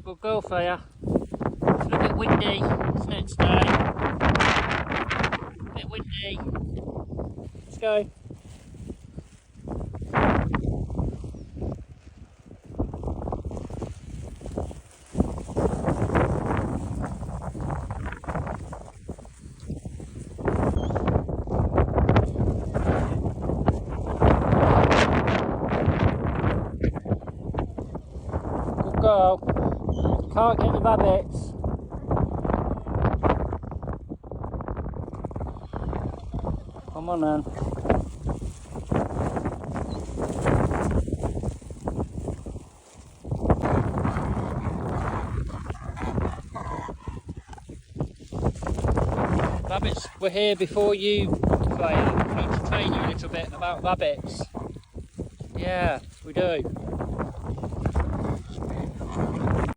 Good girl, Freya. It's a bit windy, isn't it, today? A bit windy. Let's go. Good girl. Can't get the rabbits. Come on then. Rabbits were here before you, Freya. We need to train you a little bit about rabbits. Yeah, we do.